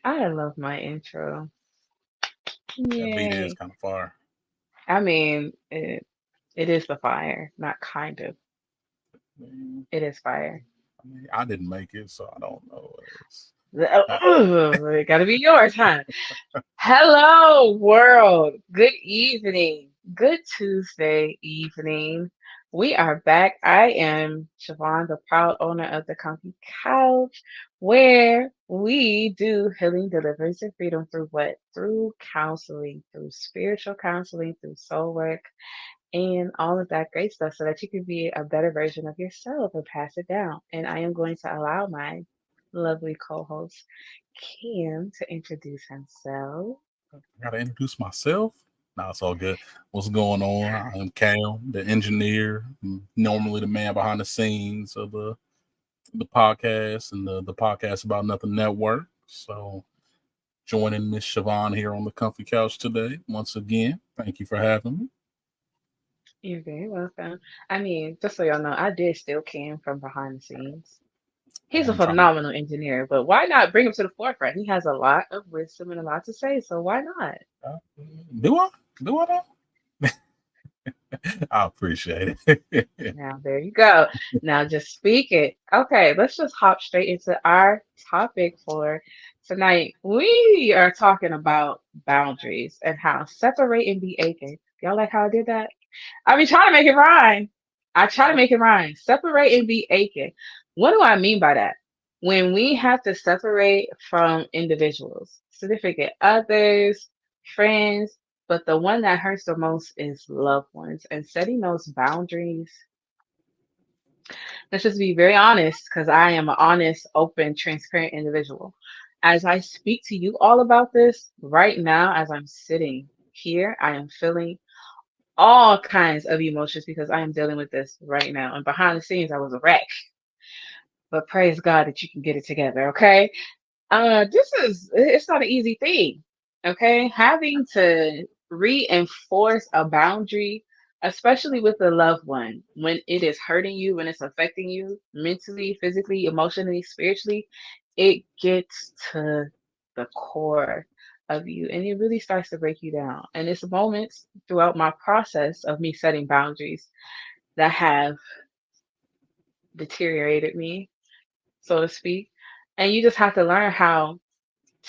I love my intro. That beat is Yay. kind of fire. I mean, it is the fire, not kind of. Man, It is fire. I didn't make it, so I don't know. Uh, It gotta be yours, huh? Hello, world. Good evening. Good Tuesday evening. We are back. I am Shavaughn, the proud owner of the Comfy Couch, where we do healing, deliverance, and freedom through what? Through counseling, through spiritual counseling, through soul work, and all of that great stuff so that you can be a better version of yourself and pass it down. And I am going to allow my lovely co host, Kim, to introduce himself. I gotta introduce myself. Nah, it's all good. What's going on? I am Cal, the engineer, normally the man behind the scenes of the podcast and the podcast about nothing network. So joining Miss Siobhan here on the comfy couch today. Once again, thank you for having me. You're very welcome. I mean, just so y'all know, I did steal Kim from behind the scenes. He's a I'm trying to phenomenal engineer, but why not bring him to the forefront? He has a lot of wisdom and a lot to say, so why not? uh, do I do I know? I appreciate it. Now, there you go. Now, just speak it. Okay, let's just hop straight into our topic for tonight. We are talking about boundaries and how separate and be aching. Y'all like how I did that? I be trying to make it rhyme. I try to make it rhyme. Separate and be aching. What do I mean by that? When we have to separate from individuals, significant others, friends, but the one that hurts the most is loved ones. And setting those boundaries, let's just be very honest, because I am an honest, open, transparent individual. As I speak to you all about this right now, as I'm sitting here, I am feeling all kinds of emotions because I am dealing with this right now. And behind the scenes, I was a wreck, but praise God that you can get it together. Okay. It's not an easy thing. Okay. Having to reinforce a boundary, especially with a loved one, when it is hurting you, when it's affecting you mentally, physically, emotionally, spiritually, it gets to the core of you and it really starts to break you down. And it's moments throughout my process of me setting boundaries that have deteriorated me, so to speak. And you just have to learn how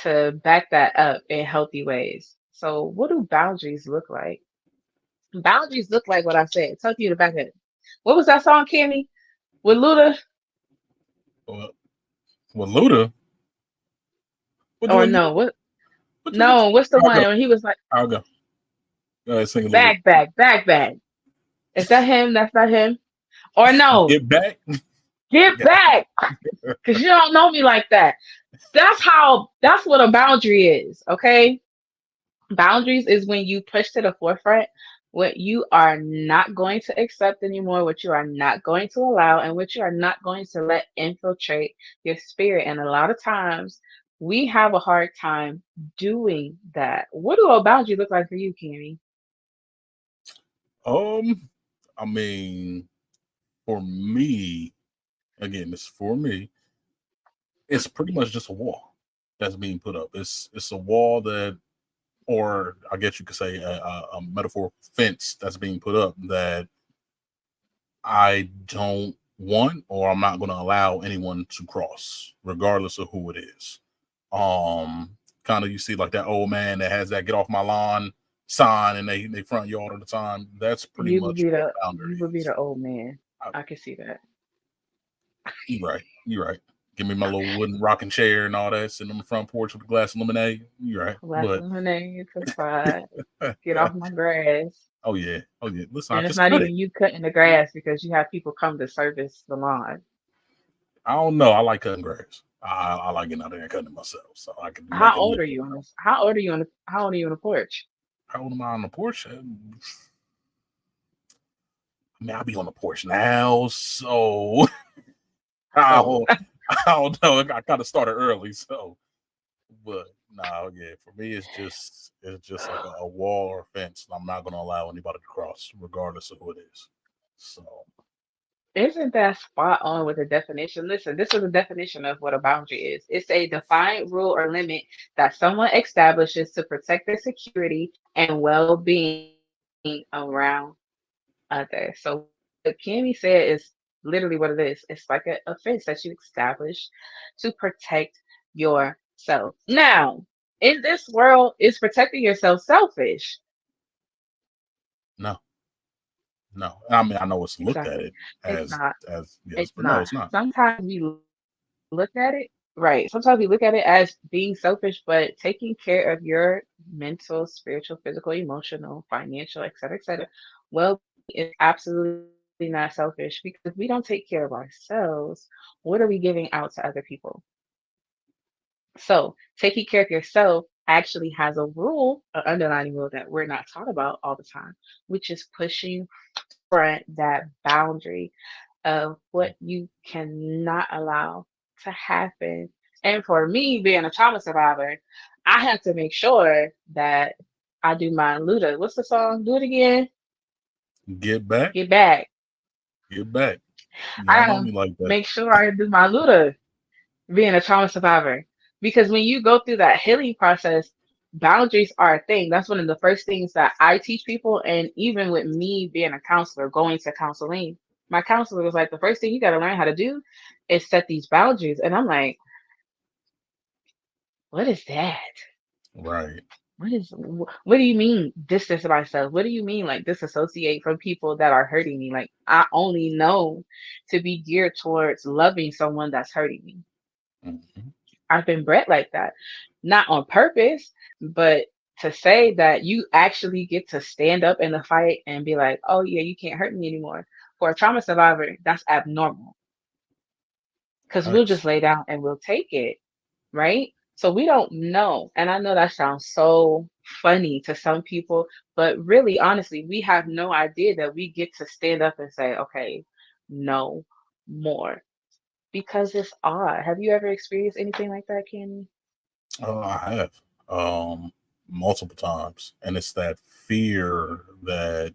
to back that up in healthy ways. So, what do boundaries look like? Boundaries look like what I said. Tell you to back it. What was that song, Kenny? With Luda? well, well, Luda, what do Or you no? What? what No, what's the I'll one go. when he was like, I'll go. Go ahead, sing a little bit. back, back, back, back? Is that him? That's not him? Or no, Get back. get Got back, because you don't know me like that. That's what a boundary is, okay? Boundaries is when you push to the forefront what you are not going to accept anymore, what you are not going to allow, and what you are not going to let infiltrate your spirit. And a lot of times we have a hard time doing that. What do a boundary look like for you, Kimmy? I mean, for me, again, it's for me. It's pretty much just a wall that's being put up. It's a wall that, or I guess you could say a metaphor fence that's being put up that I don't want or I'm not going to allow anyone to cross, regardless of who it is. Kind of you see like that old man that has that "get off my lawn" sign in they front yard all the time. That's pretty You would much be what the a boundary you would be is. the old man. I, I can see that. you right. You right. Give me my little wooden rocking chair and all that, sitting on the front porch with a glass of lemonade. You right. Glass But of lemonade to the side. Get off my grass. oh yeah. Oh yeah. Listen, I And it's just not cut it. even you cutting the grass because you have people come to service the lawn. I don't know. I like cutting grass. I like getting out there and cutting it myself, so I can make How it old look are good. you on this? How old are you on the how old are you on the porch? How old am I on the porch? I mean, I'll be on the porch now, so I Oh, don't, I don't know. I kind of started early, so but no, yeah. For me, it's just like a wall or a fence. I'm not going to allow anybody to cross, regardless of who it is. So Isn't that spot on with the definition? Listen, this is a definition of what a boundary is. It's a defined rule or limit that someone establishes to protect their security and well-being around others. So what Kimmy said is literally what it is. It's like a fence that you establish to protect yourself. Now, in this world, is protecting yourself selfish? No, no. I mean, I know it's looked at Exactly. it It's as not. yes, It's but no, not. it's not. Sometimes we look at it, right. Sometimes we look at it as being selfish, but taking care of your mental, spiritual, physical, emotional, financial, etc., well-being is absolutely not selfish because if we don't take care of ourselves, what are we giving out to other people? So, taking care of yourself actually has a rule, an underlying rule that we're not taught about all the time, which is pushing front that boundary of what you cannot allow to happen. And for me, being a trauma survivor, I have to make sure that I do my Luda. What's the song? Do it again. Get back, Get back. get back. You don't know I me like that. make sure I do my Luda being a trauma survivor. Because when you go through that healing process, boundaries are a thing. That's one of the first things that I teach people. And even with me being a counselor, going to counseling, my counselor was like, the first thing you got to learn how to do is set these boundaries. And I'm like, what is that? Right. What do you mean distance myself? What do you mean like disassociate from people that are hurting me? Like I only know to be geared towards loving someone that's hurting me. Hmm. I've been bred like that, not on purpose, but to say that you actually get to stand up in the fight and be like, oh, yeah, you can't hurt me anymore. For a trauma survivor, that's abnormal because we'll Facts. just lay down and we'll take it, right? So we don't know. And I know that sounds so funny to some people, but really, honestly, we have no idea that we get to stand up and say, okay, no more because it's odd. Have you ever experienced anything like that, Kenny? I have multiple times, and it's that fear that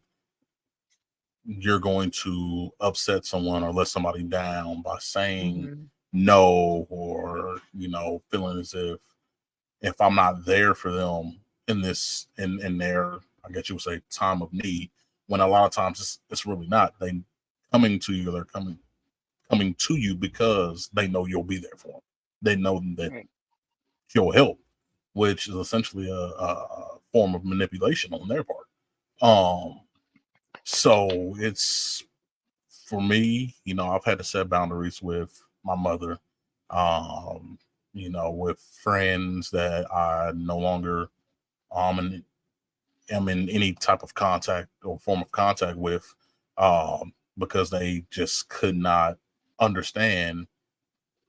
you're going to upset someone or let somebody down by saying Hmm. no, or feeling as if I'm not there for them in their, I guess you would say, time of need, when a lot of times it's really not. They're coming to you because they know you'll be there for them. They know that Right. you'll help, which is essentially a form of manipulation on their part. Um, so it's for me, I've had to set boundaries with my mother, um, with friends that I no longer and am in any type of contact or form of contact with, because they just could not understand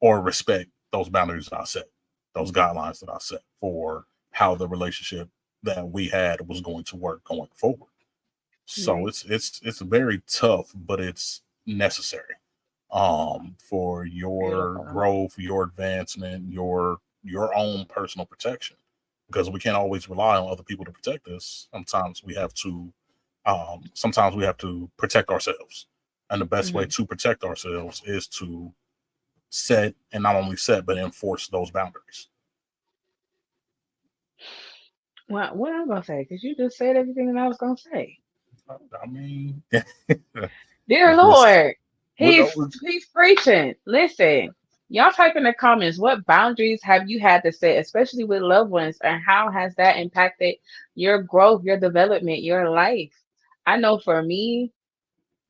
or respect those boundaries that I set, those guidelines that I set for how the relationship that we had was going to work going forward. So Right. it's very tough, but it's necessary for your Beautiful. growth, your advancement, your own personal protection. Because we can't always rely on other people to protect us. Sometimes we have to protect ourselves. And the best way Hmm. to protect ourselves is to set, and not only set but enforce those boundaries. Well, what I'm gonna say? Because you just said everything that I was gonna say. I mean, Dear listen, Lord, what, he's preaching. Listen, y'all type in the comments. What boundaries have you had to set, especially with loved ones, and how has that impacted your growth, your development, your life? I know for me,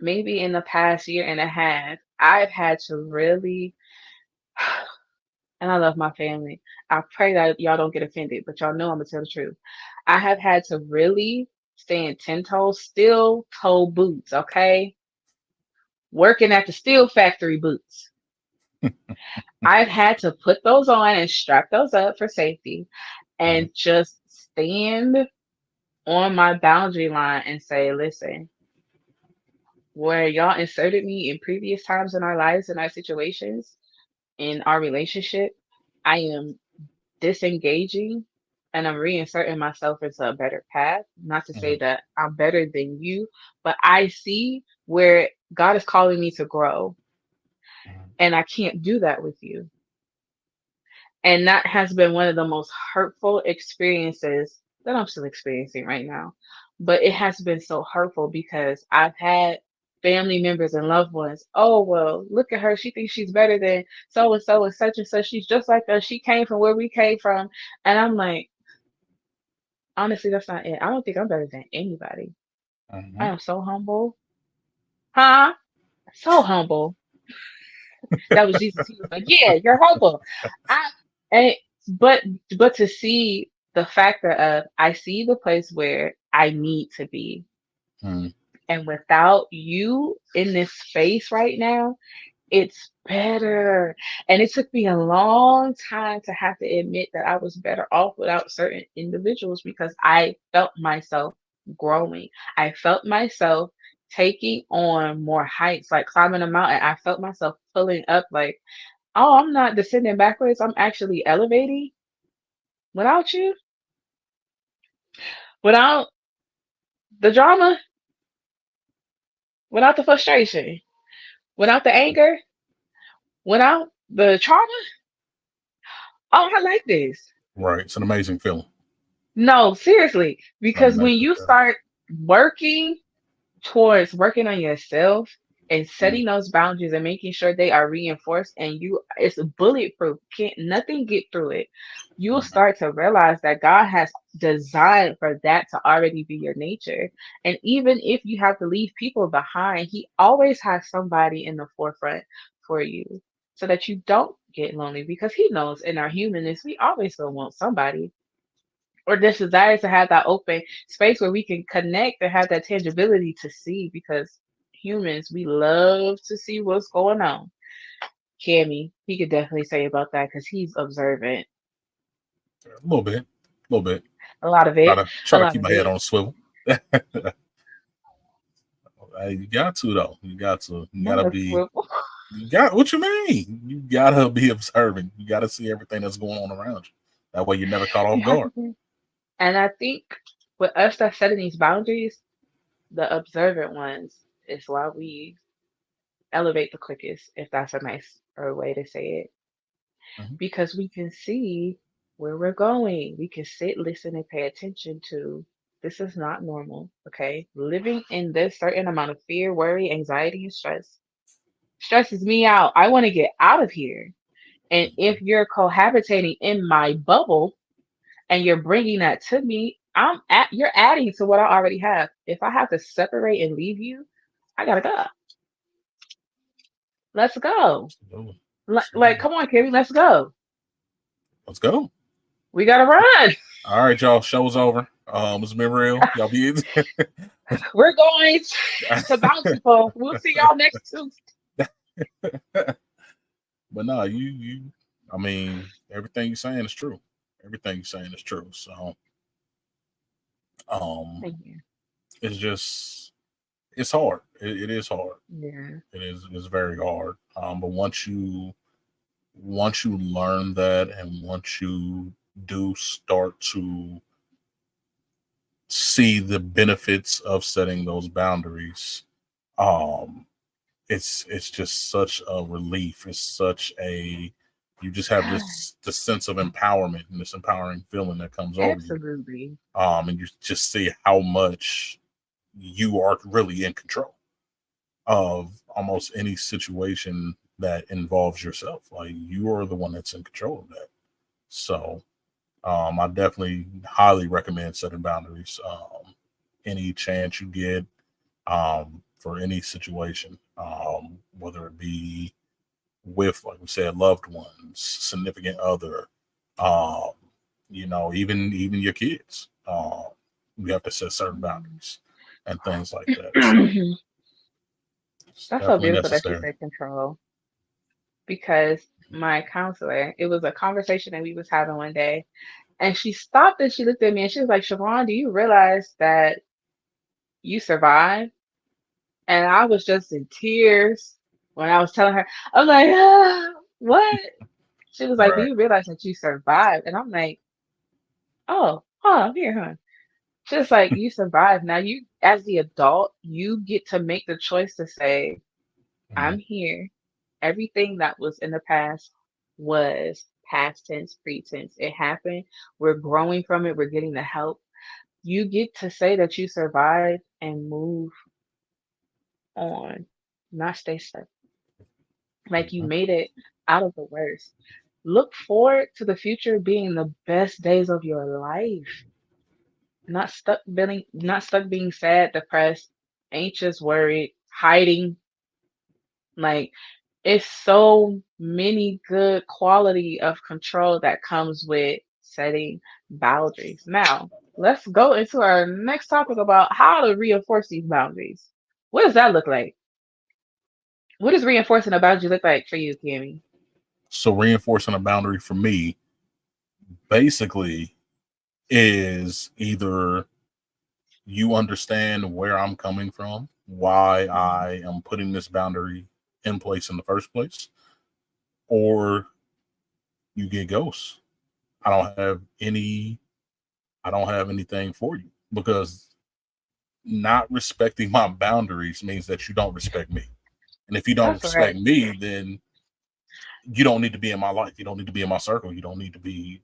maybe in the past year and a half, I've had to really, and I love my family. I pray that y'all don't get offended, but y'all know I'm gonna tell the truth. I have had to really stand 10 toes, steel toe boots, okay? Working at the steel factory boots. I've had to put those on and strap those up for safety Mhm. and just stand on my boundary line and say, listen, where y'all inserted me in previous times in our lives and our situations, in our relationship, I am disengaging and I'm reinserting myself into a better path. Not to say Mhm. that I'm better than you, but I see where God is calling me to grow, Mhm. and I can't do that with you. And that has been one of the most hurtful experiences that I'm still experiencing right now. But it has been so hurtful because I've had family members and loved ones. Oh, well, look at her. She thinks she's better than so and so and such and such. She's just like us. She came from where we came from. And I'm like, honestly, that's not it. I don't think I'm better than anybody. I Mhm. am so humble. Huh? So humble. That was Jesus. He was like, "Yeah, you're humble." I and but but to see the factor of I see the place where I need to be, Mhm. and without you in this space right now, it's better. And it took me a long time to have to admit that I was better off without certain individuals because I felt myself growing. I felt myself taking on more heights, like climbing a mountain. I felt myself pulling up, like, oh, I'm not descending backwards. I'm actually elevating without you, without the drama, without the frustration, without the anger, without the trauma. Oh, I like this. Right. It's an amazing feeling. No, seriously, It's an because when amazing you feeling. start working towards working on yourself and Mhm. setting those boundaries and making sure they are reinforced and you it's bulletproof, can't nothing get through it. You'll Mhm. start to realize that God has designed for that to already be your nature. And even if you have to leave people behind, He always has somebody in the forefront for you so that you don't get lonely because He knows in our humanness, we always will want somebody or this desire to have that open space where we can connect and have that tangibility to see because humans, we love to see what's going on. Cammy, he could definitely say about that because he's observant. A little bit. A little bit. A lot of Try it. to A try to lot keep of my head it. on a swivel. Hey, you got to though. You got to. You Not gotta a be. swivel. You got what you mean. You gotta be observant. You gotta see everything that's going on around you. That way, you're never caught You off have guard. to be. And I think with us that's setting these boundaries, the observant ones is why we elevate the quickest, if that's a nice way to say it. Mhm. Because we can see where we're going. We can sit, listen, and pay attention to this is not normal. Okay. Living in this certain amount of fear, worry, anxiety, and stress stresses me out. I want to get out of here. And if you're cohabitating in my bubble and you're bringing that to me, you're adding to what I already have. If I have to separate and leave you, I gotta go. Let's go. Absolutely. Like, Absolutely. come on, Kimmy, let's go. Let's go. We gotta run. All right, y'all. Show's over. It's been real. Y'all be. We're going to Bountiful. We'll see y'all next Tuesday. But no, you. I mean, everything you're saying is true. Everything you're saying is true. So, um, Thank you. it's just it's hard. It is hard. Yeah. It is. It's very hard. But once you learn that, and once you do start to see the benefits of setting those boundaries, um, it's just such a relief. It's such a you just have this sense of empowerment and this empowering feeling that comes over you. Absolutely. And you just see how much you are really in control of almost any situation that involves yourself. Like you are the one that's in control of that. So I definitely highly recommend setting boundaries. Any chance you get for any situation, whether it be with, like we said, loved ones, significant other, um, even your kids. You have to set certain boundaries and things like that. So it's That's so definitely beautiful that you necessary. said control because my counselor, it was a conversation that we was having one day, and she stopped and she looked at me and she was like, Siobhan, do you realize that you survived? And I was just in tears when I was telling her, I'm like, what? She was like, do Right. you realize that you survived? And I'm like, oh, huh, here, huh? Just like you survived. Now you, as the adult, you get to make the choice to say, Mhm. I'm here. Everything that was in the past was past tense, pretense. It happened. We're growing from it. We're getting the help. You get to say that you survived and move on, not stay stuck. Like you Mhm. made it out of the worst. Look forward to the future being the best days of your life. Not stuck being sad, depressed, anxious, worried, hiding. Like it's so many good quality of control that comes with setting boundaries. Now, let's go into our next topic about how to reinforce these boundaries. What does that look like? What does reinforcing a boundary look like for you, Kimmy? So reinforcing a boundary for me basically is either you understand where I'm coming from, why Mhm. I am putting this boundary in place in the first place, or you get ghosts. I don't have any I don't have anything for you because not respecting my boundaries means that you don't respect me. And if you don't That's respect right. me, then you don't need to be in my life. You don't need to be in my circle. You don't need to be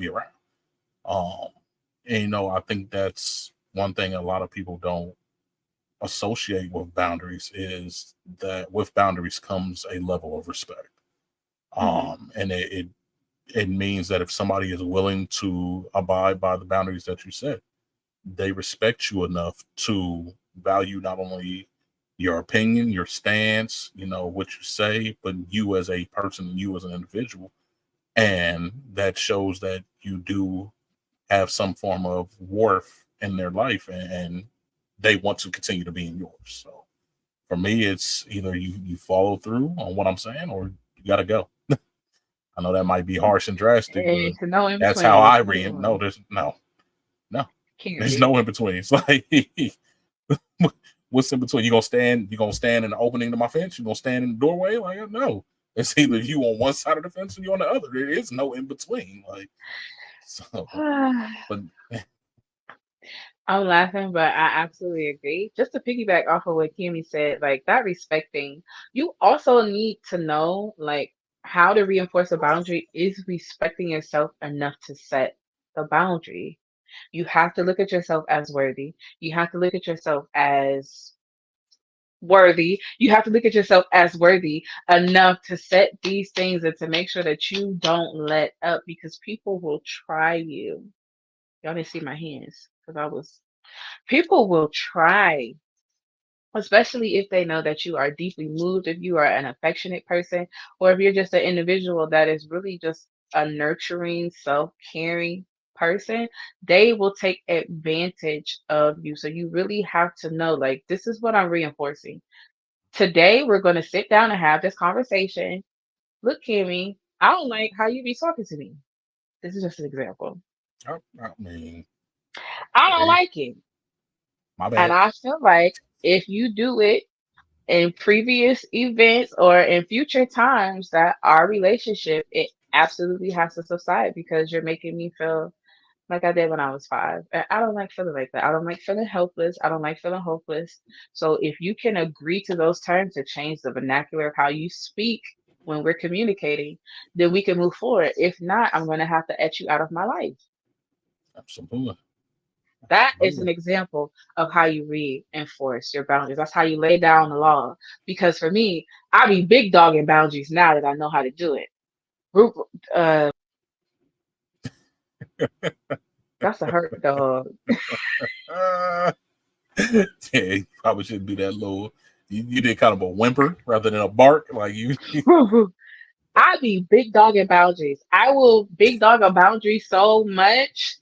around. Um and I think that's one thing a lot of people don't associate with boundaries is that with boundaries comes a level of respect. Hmm. And it means that if somebody is willing to abide by the boundaries that you set, they respect you enough to value not only your opinion, your stance, what you say, but you as a person, you as an individual. And that shows that you do have some form of worth in their life, and they want to continue to be in yours. So for me, it's either you follow through on what I'm saying or you got to go. I know that might be harsh and drastic, but It's no in that's how between. I Come read. No, on, there's no, there's Kimmy. no in between. It's like, what's in between? You gonna stand in the opening to my fence? You gonna stand in the doorway? Like, no. It's either you on one side of the fence or you on the other. There is no in between. Like, so, but I'm laughing, but I absolutely agree. Just to piggyback off of what Kimmy said, like that respecting, you also need to know like how to reinforce a boundary is respecting yourself enough to set the boundary. You have to look at yourself as worthy. You have to look at yourself as worthy. You have to look at yourself as worthy enough to set these things and to make sure that you don't let up because people will try you. Y'all didn't see my hands because I was people will try, especially if they know that you are deeply moved, if you are an affectionate person, or if you're just an individual that is really just a nurturing, self caring person, they will take advantage of you. So you really have to know like, this is what I'm reinforcing. Today, we're going to sit down and have this conversation. Look, Kimmy, I don't like how you be talking to me. This is just an example. I mean, I don't hey, like it. my And bad. I feel like if you do it in previous events or in future times that our relationship it absolutely has to subside because you're making me feel like I did when I was 5. And I don't like feeling like that. I don't like feeling helpless. I don't like feeling hopeless. So if you can agree to those terms to change the vernacular of how you speak when we're communicating, then we can move forward. If not, I'm going to have to etch you out of my life. Absolutely, That is absolutely. an example of how you reinforce your boundaries. That's how you lay down the law. Because for me, I be big dogging boundaries now that I know how to do it. Group, uh, that's a hurt dog. Uh, yeah, you probably shouldn't be that low. You did kind of a whimper rather than a bark, like you. I be big dogging boundaries. I will big dog a boundary so much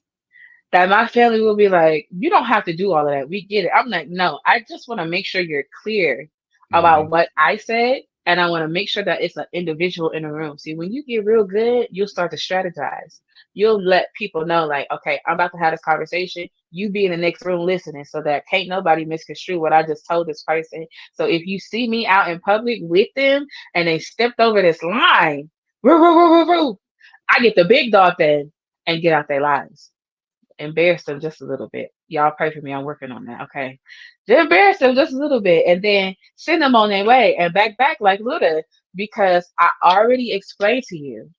that my family will be like, you don't have to do all of that. We get it. I'm like, no, I just want to make sure you're clear Mm-hmm. about what I said. And I want to make sure that it's an individual in the room. See, when you get real good, you'll start to strategize. You'll let people know, like, okay, I'm about to have this conversation. You be in the next room listening so that can't nobody misconstrue what I just told this person. So if you see me out in public with them and they stepped over this line, woo, woo, woo, woo, woo, I get the big dog then and get out their lives embarrass them just a little bit. Y'all pray for me. I'm working on that. Okay. Just embarrass them just a little bit and then send them on their way and back like Luda because I already explained to you.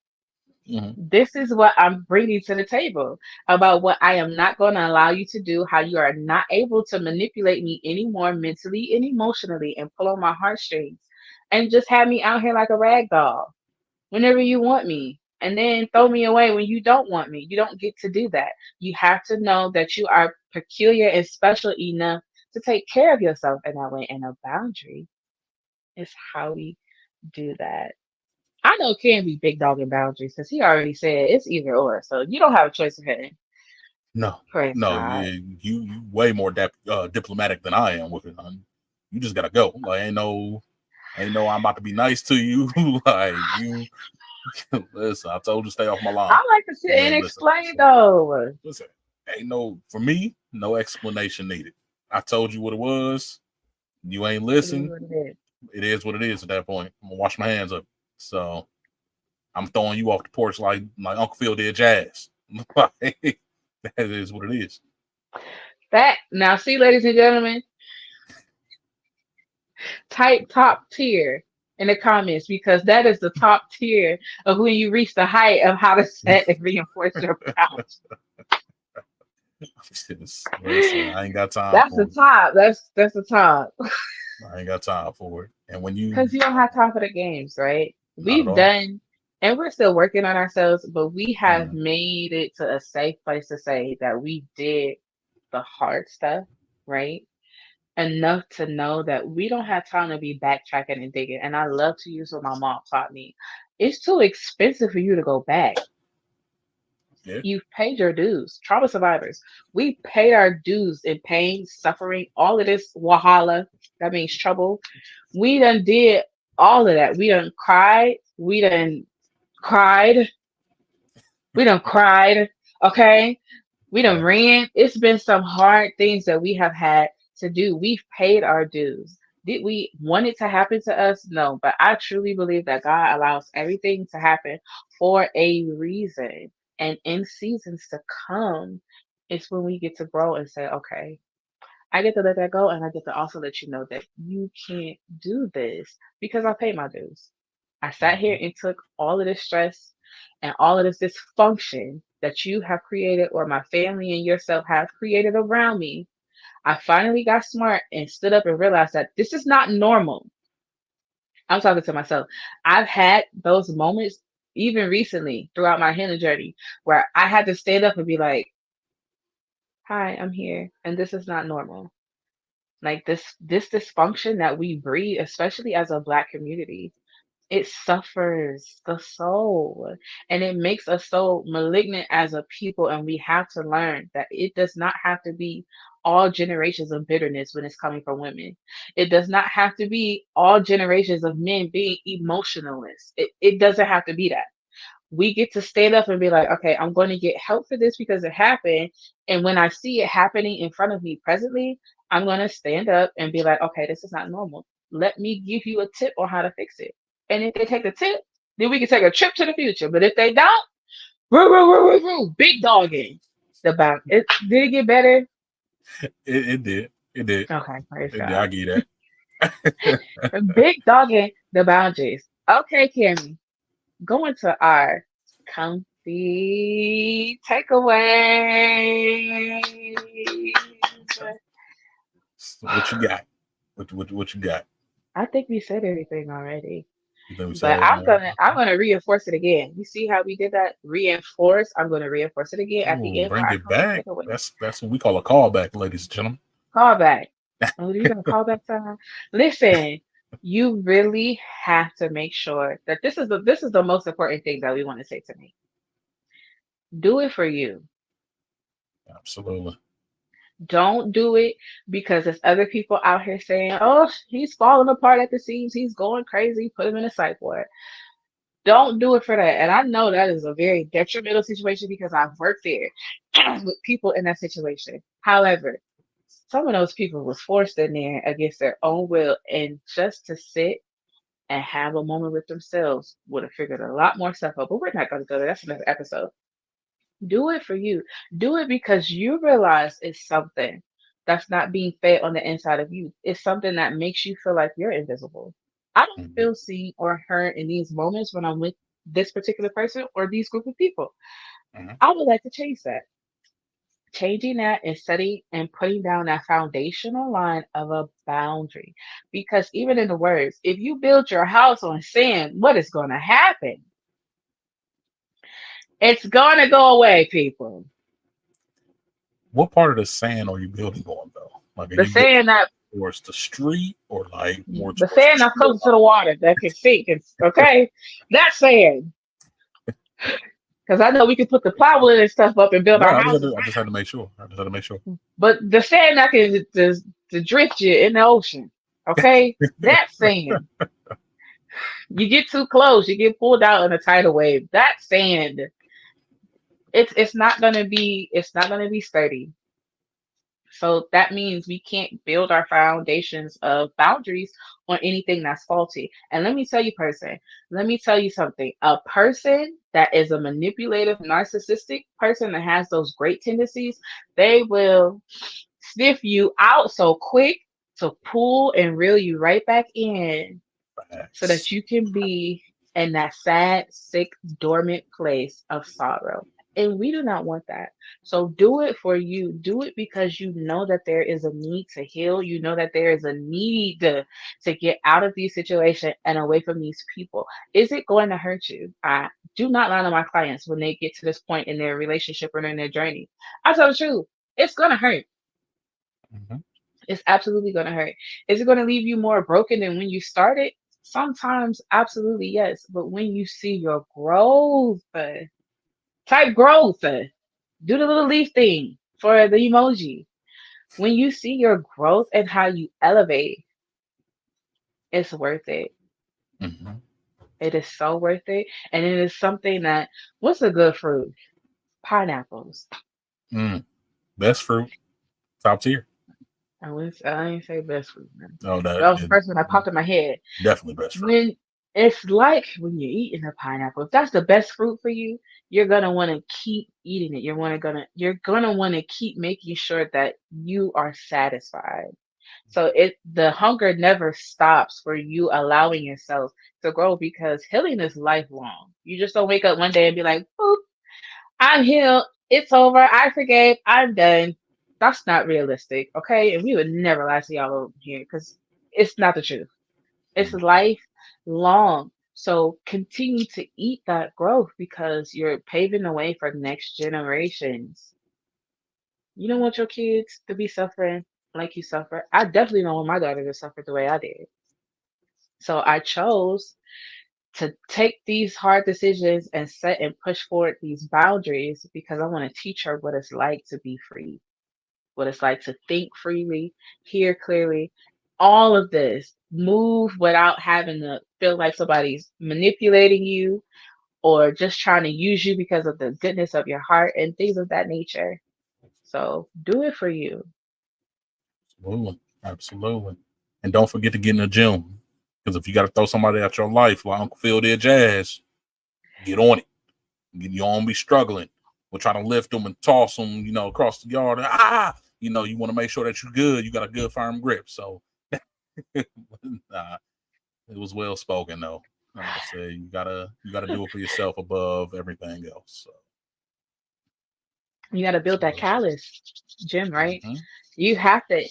Hmm. This is what I'm bringing to the table about what I am not going to allow you to do, how you are not able to manipulate me anymore mentally and emotionally and pull on my heartstrings and just have me out here like a rag doll whenever you want me and then throw me away when you don't want me. You don't get to do that. You have to know that you are peculiar and special enough to take care of yourself in that way. And a boundary is how we do that. I know Ken be big dogging boundaries because he already said it's either or. So you don't have a choice in hitting. No, Praise no, God. you way more diplomatic than I am with it. You just gotta go. Like ain't no I'm about to be nice to you. Like you listen. I told you stay off my lawn. I like to sit You and ain't listen. explain So though. listen. Ain't no for me. No explanation needed. I told you what it was. You ain't It is listen. what it is. It is what it is at that point. I'm gonna wash my hands of it. So I'm throwing you off the porch like Uncle Phil did Jazz. Like, that is what it is. That now see, ladies and gentlemen, type top tier in the comments because that is the top tier of when you reach the height of how to set and reinforce your Listen, boundaries. I ain't got time That's the for it. top. That's the top. I ain't got time for it. And when you, Because you don't have time for the games, right? not at We've all. done, and we're still working on ourselves, but we have Mm, made it to a safe place to say that we did the hard stuff, right? Enough to know that we don't have time to be backtracking and digging. And I love to use what my mom taught me. It's too expensive for you to go back. yeah, You've paid your dues. Trauma survivors, we paid our dues in pain, suffering, all of this wahala. That means trouble. We done did all of that. We done cried. Cried. We done cried. Okay. We done yeah. ran. It's been some hard things that we have had to do. We've paid our dues. Did we want it to happen to us? No, but I truly believe that God allows everything to happen for a reason. And in seasons to come, it's when we get to grow and say, okay, I get to let that go. And I get to also let you know that you can't do this because I paid my dues. I sat here Mhm. and took all of this stress and all of this dysfunction that you have created or my family and yourself have created around me. I finally got smart and stood up and realized that this is not normal. I'm talking to myself. I've had those moments even recently throughout my healing journey where I had to stand up and be like, hi, I'm here. And this is not normal. Like this dysfunction that we breed, especially as a black community, it suffers the soul and it makes us so malignant as a people. And we have to learn that it does not have to be all generations of bitterness when it's coming from women. It does not have to be all generations of men being emotionalists. It doesn't have to be that. We get to stand up and be like, okay, I'm going to get help for this because it happened. And when I see it happening in front of me presently, I'm going to stand up and be like, okay, this is not normal. Let me give you a tip on how to fix it. And if they take the tip, then we can take a trip to the future. But if they don't, woo, woo, woo, woo, woo, big dogging the bound. Did it get better? It did. It did. Okay, praise It did. I God. get that. Big dogging the boundaries. Okay, Cammy, going to our comfy takeaways. So what you got? What you got? I think we said everything already, You think we said but everything? I'm gonna reinforce it again. You see how we did that? Reinforce. I'm gonna reinforce it again at the Ooh, end for bring our it comfy back. takeaway. That's what we call a callback, ladies and gentlemen. Call back. Oh, you gonna call back time? Listen, you really have to make sure that this is the most important thing that we want to say tonight. Do it for you. Absolutely. Don't do it because there's other people out here saying, "Oh, he's falling apart at the seams. He's going crazy. Put him in a psych ward." Don't do it for that. And I know that is a very detrimental situation because I've worked there with people in that situation. However, some of those people was forced in there against their own will, and just to sit and have a moment with themselves would have figured a lot more stuff out. But we're not going to go there. That's another episode. Do it for you. Do it because you realize it's something that's not being fed on the inside of you. It's something that makes you feel like you're invisible. I don't Hmm. feel seen or heard in these moments when I'm with this particular person or these group of people. Hmm. I would like to change that. Changing that and setting and putting down that foundational line of a boundary. Because even in the words, if you build your house on sand, what is going to happen? It's going to go away, people. What part of the sand are you building on though? Like, are The you building sand that towards the street or like more the towards the sand that's closer to the shoreline? water that can sink. It's okay. That sand. Because I know we can put the plywood and stuff up and build No, our I just had houses to, I just better. had to make sure. I just had to make sure. But the sand that can to drift you in the ocean. Okay? That sand. You get too close, you get pulled out in a tidal wave. That sand, it's not gonna be sturdy. So that means we can't build our foundations of boundaries on anything that's faulty. And let me tell you something. A person that is a manipulative, narcissistic person that has those great tendencies, they will sniff you out so quick to pull and reel you right back in so that Facts. you can be in that sad, sick, dormant place of sorrow. And we do not want that. So do it for you. Do it because you know that there is a need to heal. You know that there is a need to get out of these situations and away from these people. Is it going to hurt you? I do not lie to my clients when they get to this point in their relationship or in their journey. I tell the truth. It's going to hurt. Hmm. It's absolutely going to hurt. Is it going to leave you more broken than when you started? Sometimes, absolutely, yes. But when you see your growth, type growth, do the little leaf thing for the emoji. When you see your growth and how you elevate, it's worth it. Hmm. It is so worth it. And it is something that, what's a good fruit? Pineapples. Mm. Best fruit, top tier. I ain't say best fruit, man. Oh, That was the first one that mm, popped in my head. definitely best fruit. When it's like when you're eating a pineapple, if that's the best fruit for you, you're gonna want to keep eating it. You're gonna want to keep making sure that you are satisfied. So the hunger never stops for you allowing yourself to grow because healing is lifelong. You just don't wake up one day and be like, "Boop, I'm healed. It's over. I forgave. I'm done." That's not realistic, okay? And we would never lie to y'all over here because it's not the truth. It's Mhm. lifelong. So continue to eat that growth because you're paving the way for next generations. You don't want your kids to be suffering like you suffer. I definitely don't want my daughter to suffer the way I did. So I chose to take these hard decisions and set and push forward these boundaries because I want to teach her what it's like to be free, what it's like to think freely, hear clearly, all of this, move without having to feel like somebody's manipulating you or just trying to use you because of the goodness of your heart and things of that nature. So do it for you. Absolutely. Absolutely. And don't forget to get in the gym. Because if you got to throw somebody out your life like Uncle Phil did Jazz, get on it. You don't be struggling. We're trying to lift them and toss them, across the yard. You want to make sure that you're good. You got a good firm grip. So, nah, it was well spoken though. Like I said, you gotta do it for yourself above everything else. So, You got to build that absolutely. callus, Jim, right? Hmm. You have to,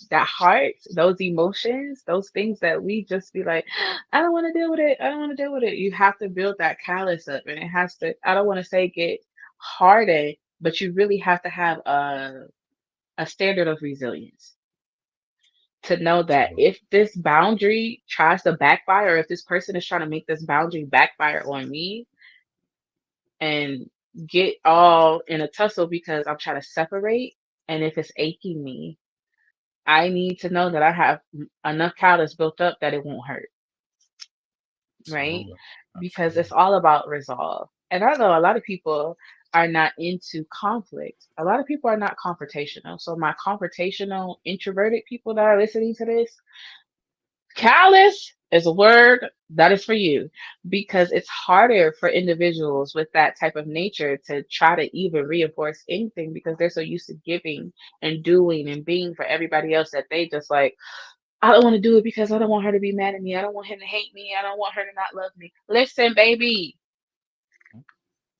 that heart, those emotions, those things that we just be like, I don't want to deal with it. I don't want to deal with it. You have to build that callus up and it has to, I don't want to say get hardened, but you really have to have a standard of resilience to know that Absolutely. if this boundary tries to backfire, if this person is trying to make this boundary backfire on me and get all in a tussle because I'm trying to separate, and if it's aching me, I need to know that I have enough callus built up that it won't hurt, right? Absolutely. Because it's Absolutely. all about resolve. And I know a lot of people are not into conflict. A lot of people are not confrontational. So my confrontational introverted people that are listening to this, Callous is a word that is for you because it's harder for individuals with that type of nature to try to even reinforce anything because they're so used to giving and doing and being for everybody else that they just like, I don't want to do it because I don't want her to be mad at me. I don't want him to hate me. I don't want her to not love me. Listen, baby,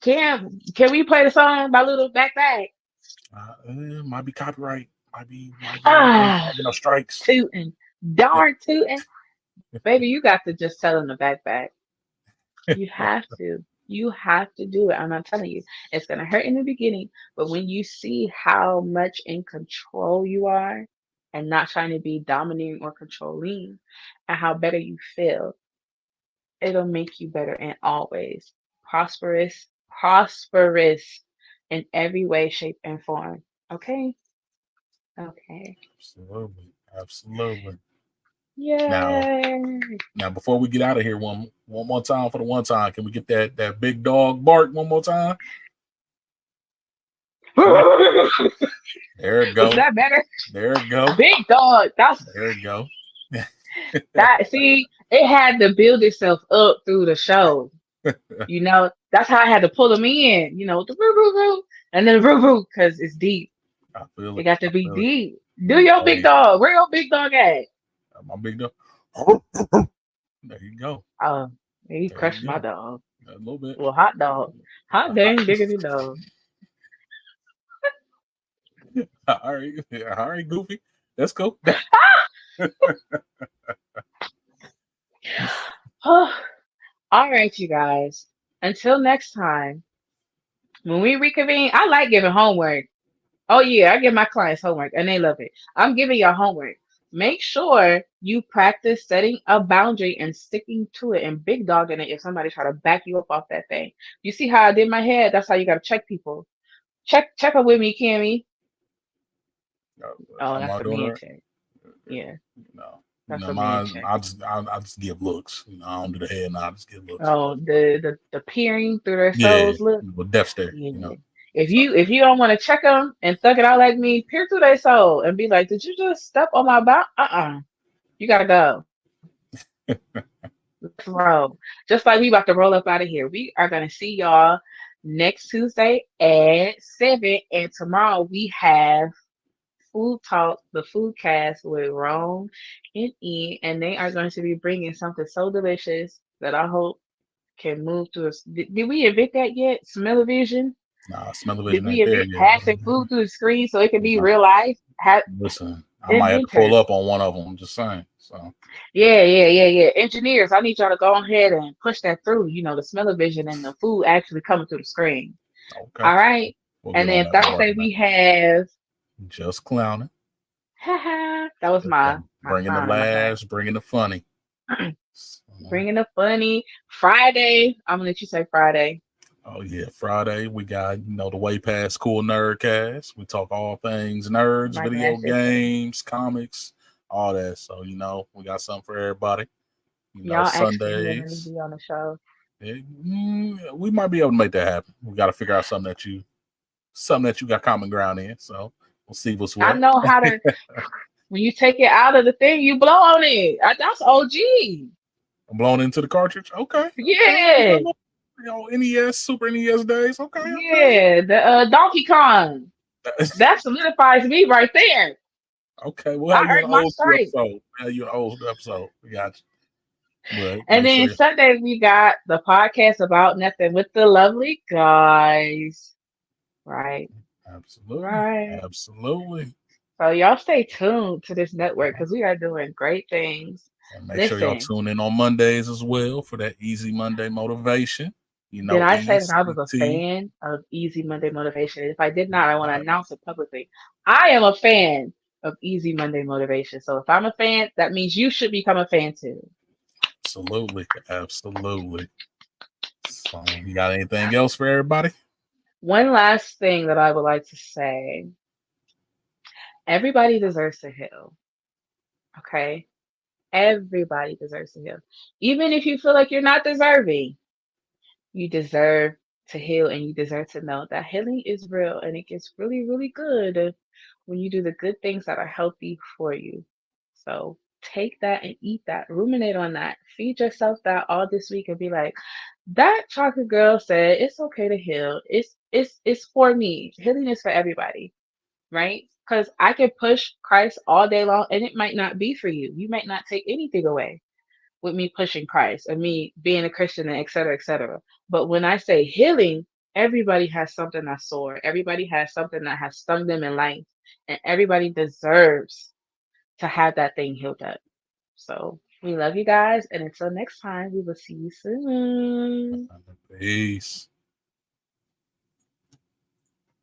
can we play the song by Little Backpack? Might be copyright. Might be Ah, you know, strikes. tootin', darn tootin'. Baby, you got to just tell him to backpack. You have to. You have to do it. I'm not telling you. It's going to hurt in the beginning, but when you see how much in control you are and not trying to be dominating or controlling and how better you feel, it'll make you better in all ways. Prosperous, prosperous in every way, shape, and form. Okay? Okay. Absolutely, absolutely. Now, Yay. now, before we get out of here, one more time for the one time, can we get that big dog bark one more time? Come on, there it Was go, that better? there it go, Big dog. there it go. That see, it had to build itself up through the show. That's how I had to pull them in, with the roo roo roo and then roo roo because it's deep. I feel It it. got to I be feel it. deep. Do your big Hey, dog. Where your big dog at? my big dog. There you go. Oh, he There you crushed my go. dog. A little bit. Well, hot dog. Hot Uh, dang bigger than dog. all right, all right, Goofy. Let's go. All right, you guys. Until next time, when we reconvene, I like giving homework. Oh yeah, I give my clients homework and they love it. I'm giving y'all homework. Make sure you practice setting a boundary and sticking to it and big dogging it if somebody try to back you up off that thing. You see how I did my head? That's how you gotta check people. Check up with me, Kimmy. Oh, Am that's I a doing it man right? check. Yeah, No, that's a man mine. check. I just give looks. I don't do the head. I just give looks. Oh, the peering through their Yeah, souls look. with death stare. Yeah. So If you don't want to check them and thug it out like me, peer through their soul and be like, did you just step on my back? You gotta go. Let's roll. Just like we about to roll up out of here. We are gonna see y'all next Tuesday at 7. And tomorrow we have Food Talk, the food cast with Rome and E, and they are going to be bringing something so delicious that I hope can move through us. Did we invent that yet? Smell-o-vision? nah, smell the Did vision we ain't there invent yet. passing food through the screen so it can be Nah, real life? Have listen, I might have to pull inventors. up on one of them. I'm just saying. So Yeah. Engineers, I need y'all to go ahead and push that through. The smell-o-vision and the food actually coming through the screen. okay, All right. we'll And get on then that. We'll work Thursday on that. we have Just clowning. that was Okay, my bringing the clown and my guy. laughs, bringing the funny. So, Bringing the funny. Friday, I'm gonna let you say Friday. oh yeah, Friday we got the way past cool nerdcast. We talk all things nerds, My video glasses say games, comics, all that. So we got something for everybody. y'all actually letting me Sundays. be on the show. We might be able to make that happen. We got to figure out something that you got common ground in. So we'll see what's I what. know how to. When you take it out of the thing, you blow on it. That's OG. I'm blown into the cartridge. Okay, okay. Yeah, NES, Super NES days. Okay, I feel you. yeah. The Donkey Kong. That solidifies me right there. Okay, we'll have I you in earned an my old school stripes. episode. We'll have you in an old school episode. We got you. But And make sure then you. Sunday we got the podcast about nothing with the lovely guys. Right, Absolutely. right. Absolutely. So y'all stay tuned to this network because we are doing great things. And make sure y'all Listen, tune in on Mondays as well for that Easy Monday motivation. did I say that I was a ECT. fan of Easy Monday Motivation? If I did not, I want to announce it publicly. I am a fan of Easy Monday Motivation. So if I'm a fan, that means you should become a fan too. Absolutely. Absolutely. So, you got anything else for everybody? One last thing that I would like to say, everybody deserves to heal. Okay? Everybody deserves to heal. Even if you feel like you're not deserving, you deserve to heal and you deserve to know that healing is real and it gets really, really good when you do the good things that are healthy for you. So take that and eat that, ruminate on that, feed yourself that all this week and be like, that chocolate girl said it's okay to heal. It's for me. Healing is for everybody, right? Because I can push Christ all day long and it might not be for you. You might not take anything away with me pushing Christ or me being a Christian and et cetera, et cetera. But when I say healing, everybody has something that's sore. Everybody has something that has stung them in life. And everybody deserves to have that thing healed up. So we love you guys. And until next time, we will see you soon. Peace.